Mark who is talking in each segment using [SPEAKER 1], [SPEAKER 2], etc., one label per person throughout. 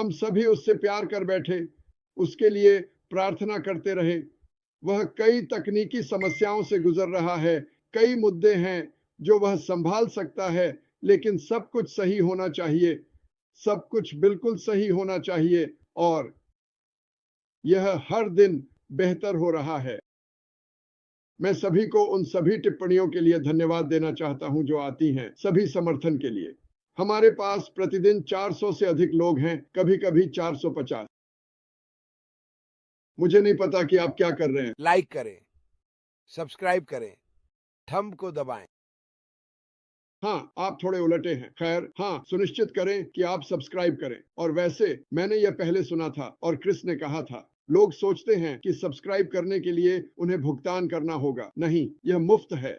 [SPEAKER 1] हम सभी उससे प्यार कर बैठे, उसके लिए प्रार्थना करते रहे। वह कई तकनीकी समस्याओं से गुजर रहा है, कई मुद्दे हैं जो वह संभाल सकता है, लेकिन सब कुछ सही होना चाहिए, सब कुछ बिल्कुल सही होना चाहिए और यह हर दिन बेहतर हो रहा है। मैं सभी को उन सभी टिप्पणियों के लिए धन्यवाद देना चाहता हूं जो आती हैं, सभी समर्थन के लिए। हमारे पास प्रतिदिन 400 से अधिक लोग हैं, कभी-कभी 450। मुझे नहीं पता कि आप क्या कर रहे हैं।
[SPEAKER 2] लाइक करें, सब्सक्राइब करें, थंब को दबाएं।
[SPEAKER 1] हाँ, आप थोड़े उलटे हैं। खैर, हाँ, सुनिश्चित करें कि आप सब्सक्राइब करें। और वैसे मैंने यह पहले सुना था और क्रिस ने कहा था, लोग सोचते हैं कि सब्सक्राइब करने के लिए उन्हें भुगतान करना होगा। नहीं, यह मुफ्त है।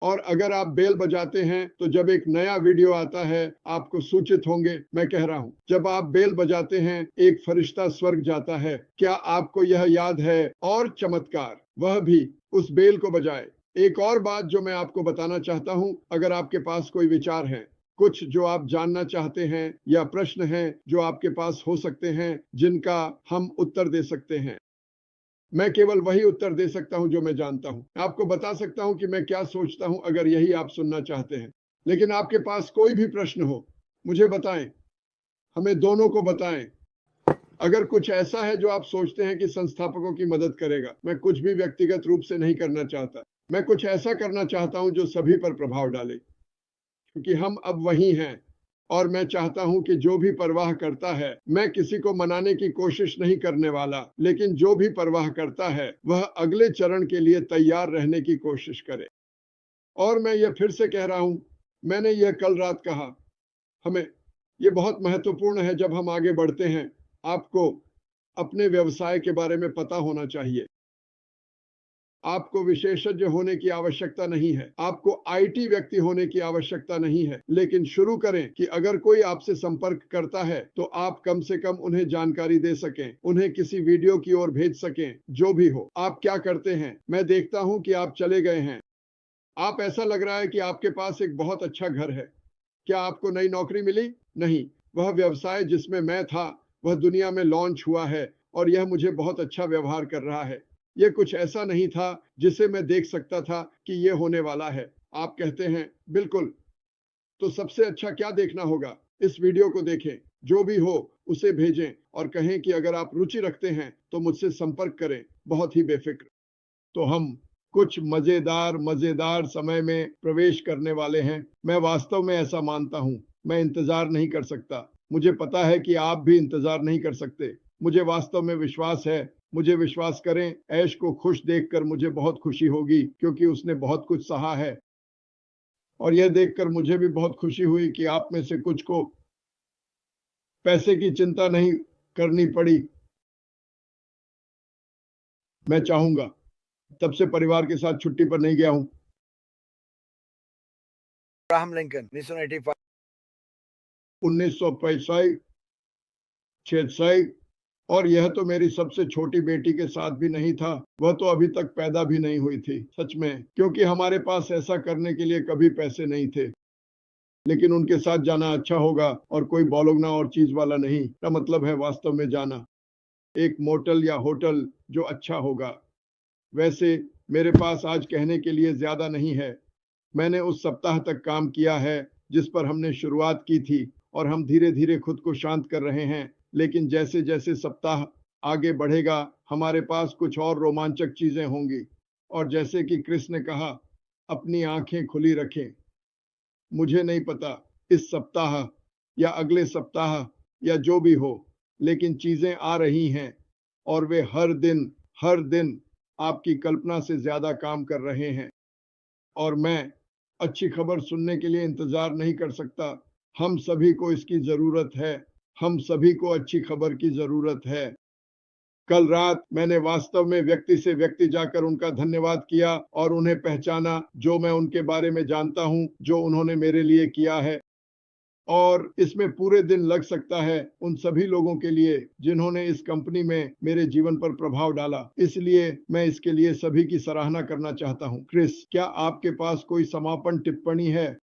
[SPEAKER 1] और अगर आप बेल बजाते हैं तो जब एक नया वीडियो आता है आपको सूचित होंगे। मैं कह रहा हूं, जब आप बेल बजाते हैं एक फरिश्ता स्वर्ग जाता है। क्या आपको यह याद है? और चमत्कार, वह भी उस बेल को बजाए। एक और बात जो मैं आपको बताना चाहता हूं, अगर आपके पास कोई विचार है, कुछ जो आप जानना चाहते हैं या प्रश्न हैं जो आपके पास हो सकते हैं जिनका हम उत्तर दे सकते हैं, मैं केवल वही उत्तर दे सकता हूं जो मैं जानता हूं। आपको बता सकता हूं कि मैं क्या सोचता हूं अगर यही आप सुनना चाहते हैं। लेकिन आपके पास कोई भी प्रश्न हो, मुझे बताएं, हमें दोनों को बताएं। अगर कुछ ऐसा है जो आप सोचते हैं कि संस्थापकों की मदद करेगा, मैं कुछ भी व्यक्तिगत रूप से नहीं करना चाहता। मैं कुछ ऐसा करना चाहता हूं जो सभी पर प्रभाव डाले, क्योंकि हम अब वही हैं। और मैं चाहता हूं कि जो भी परवाह करता है, मैं किसी को मनाने की कोशिश नहीं करने वाला, लेकिन जो भी परवाह करता है वह अगले चरण के लिए तैयार रहने की कोशिश करे। और मैं यह फिर से कह रहा हूं, मैंने यह कल रात कहा, हमें यह बहुत महत्वपूर्ण है जब हम आगे बढ़ते हैं। आपको अपने व्यवसाय के बारे में पता होना चाहिए। आपको विशेषज्ञ होने की आवश्यकता नहीं है, आपको आईटी व्यक्ति होने की आवश्यकता नहीं है, लेकिन शुरू करें कि अगर कोई आपसे संपर्क करता है तो आप कम से कम उन्हें जानकारी दे सकें, उन्हें किसी वीडियो की ओर भेज सकें। जो भी हो, आप क्या करते हैं, मैं देखता हूं कि आप चले गए हैं। आप, ऐसा लग रहा है कि आपके पास एक बहुत अच्छा घर है। क्या आपको नई नौकरी मिली? नहीं, वह व्यवसाय जिसमें मैं था वह दुनिया में लॉन्च हुआ है और यह मुझे बहुत अच्छा व्यवहार कर रहा है। यह कुछ ऐसा नहीं था जिसे मैं देख सकता था कि यह होने वाला है। आप कहते हैं, बिल्कुल, तो सबसे अच्छा क्या देखना होगा? इस वीडियो को देखें, जो भी हो उसे भेजें और कहें कि अगर आप रुचि रखते हैं तो मुझसे संपर्क करें, बहुत ही बेफिक्र। तो हम कुछ मजेदार समय में प्रवेश करने वाले हैं। मैं वास्तव में ऐसा मानता हूं। मैं इंतजार नहीं कर सकता। मुझे पता है कि आप भी इंतजार नहीं कर सकते। मुझे वास्तव में विश्वास है। मुझे विश्वास करें, ऐश को खुश देखकर मुझे बहुत खुशी होगी, क्योंकि उसने बहुत कुछ सहा है। और यह देखकर मुझे भी बहुत खुशी हुई कि आप में से कुछ को पैसे की चिंता नहीं करनी पड़ी। मैं चाहूंगा, तब से परिवार के साथ छुट्टी पर नहीं गया हूं।
[SPEAKER 2] Abraham Lincoln 1985।
[SPEAKER 1] 1965, 66। और यह तो मेरी सबसे छोटी बेटी के साथ भी नहीं था। वह तो अभी तक पैदा भी नहीं हुई थी, सच में, क्योंकि हमारे पास ऐसा करने के लिए कभी पैसे नहीं थे। लेकिन उनके साथ जाना अच्छा होगा और कोई बौलोगना और चीज वाला नहीं। का मतलब है वास्तव में जाना, एक मोटल या होटल जो अच्छा होगा। वैसे मेरे पास आज कहने के लिए ज्यादा नहीं है। मैंने उस सप्ताह तक काम किया है जिस पर हमने शुरुआत की थी और हम धीरे धीरे खुद को शांत कर रहे हैं। लेकिन जैसे जैसे सप्ताह आगे बढ़ेगा हमारे पास कुछ और रोमांचक चीजें होंगी। और जैसे कि क्रिस ने कहा, अपनी आंखें खुली रखें। मुझे नहीं पता इस सप्ताह या अगले सप्ताह या जो भी हो, लेकिन चीजें आ रही हैं और वे हर दिन आपकी कल्पना से ज्यादा काम कर रहे हैं। और मैं अच्छी खबर सुनने के लिए इंतजार नहीं कर सकता। हम सभी को इसकी जरूरत है। हम सभी को अच्छी खबर की जरूरत है। कल रात मैंने वास्तव में व्यक्ति से व्यक्ति जाकर उनका धन्यवाद किया और उन्हें पहचाना, जो मैं उनके बारे में जानता हूं, जो उन्होंने मेरे लिए किया है। और इसमें पूरे दिन लग सकता है उन सभी लोगों के लिए जिन्होंने इस कंपनी में मेरे जीवन पर प्रभाव डाला। इसलिए मैं इसके लिए सभी की सराहना करना चाहता हूं। क्रिस, क्या आपके पास कोई समापन टिप्पणी है?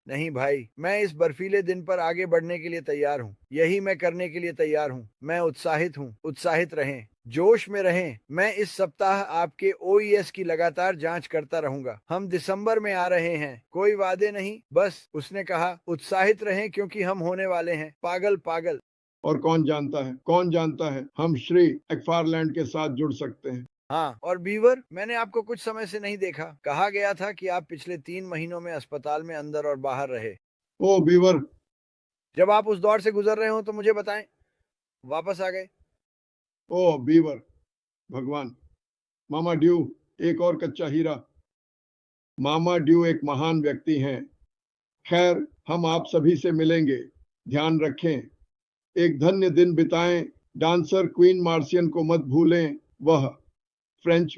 [SPEAKER 2] नहीं भाई, मैं इस बर्फीले दिन पर आगे बढ़ने के लिए तैयार हूँ। यही मैं करने के लिए तैयार हूँ। मैं उत्साहित हूँ। उत्साहित रहें, जोश में रहें। मैं इस सप्ताह आपके ओईएस की लगातार जांच करता रहूंगा। हम दिसंबर में आ रहे हैं, कोई वादे नहीं, बस। उसने कहा, उत्साहित रहें क्योंकि हम होने वाले हैं। पागल पागल।
[SPEAKER 1] और कौन जानता है हम श्री एक्फारलैंड के साथ जुड़ सकते हैं।
[SPEAKER 2] हाँ, और बीवर, मैंने आपको कुछ समय से नहीं देखा। कहा गया था कि आप पिछले 3 महीनों में अस्पताल में अंदर और बाहर रहे।
[SPEAKER 1] ओ बीवर।
[SPEAKER 2] जब आप उस दौर से गुजर रहे हो तो मुझे बताएं। वापस आ गए।
[SPEAKER 1] ओ बीवर, भगवान। मामा ड्यू, एक और कच्चा हीरा। मामा ड्यू एक महान व्यक्ति हैं। खैर, हम आप सभी से मिलेंगे। ध्यान रखें। एक धन्य दिन बिताएं। डांसर क्वीन मार्शियन को मत भूलें। वह फ्रेंच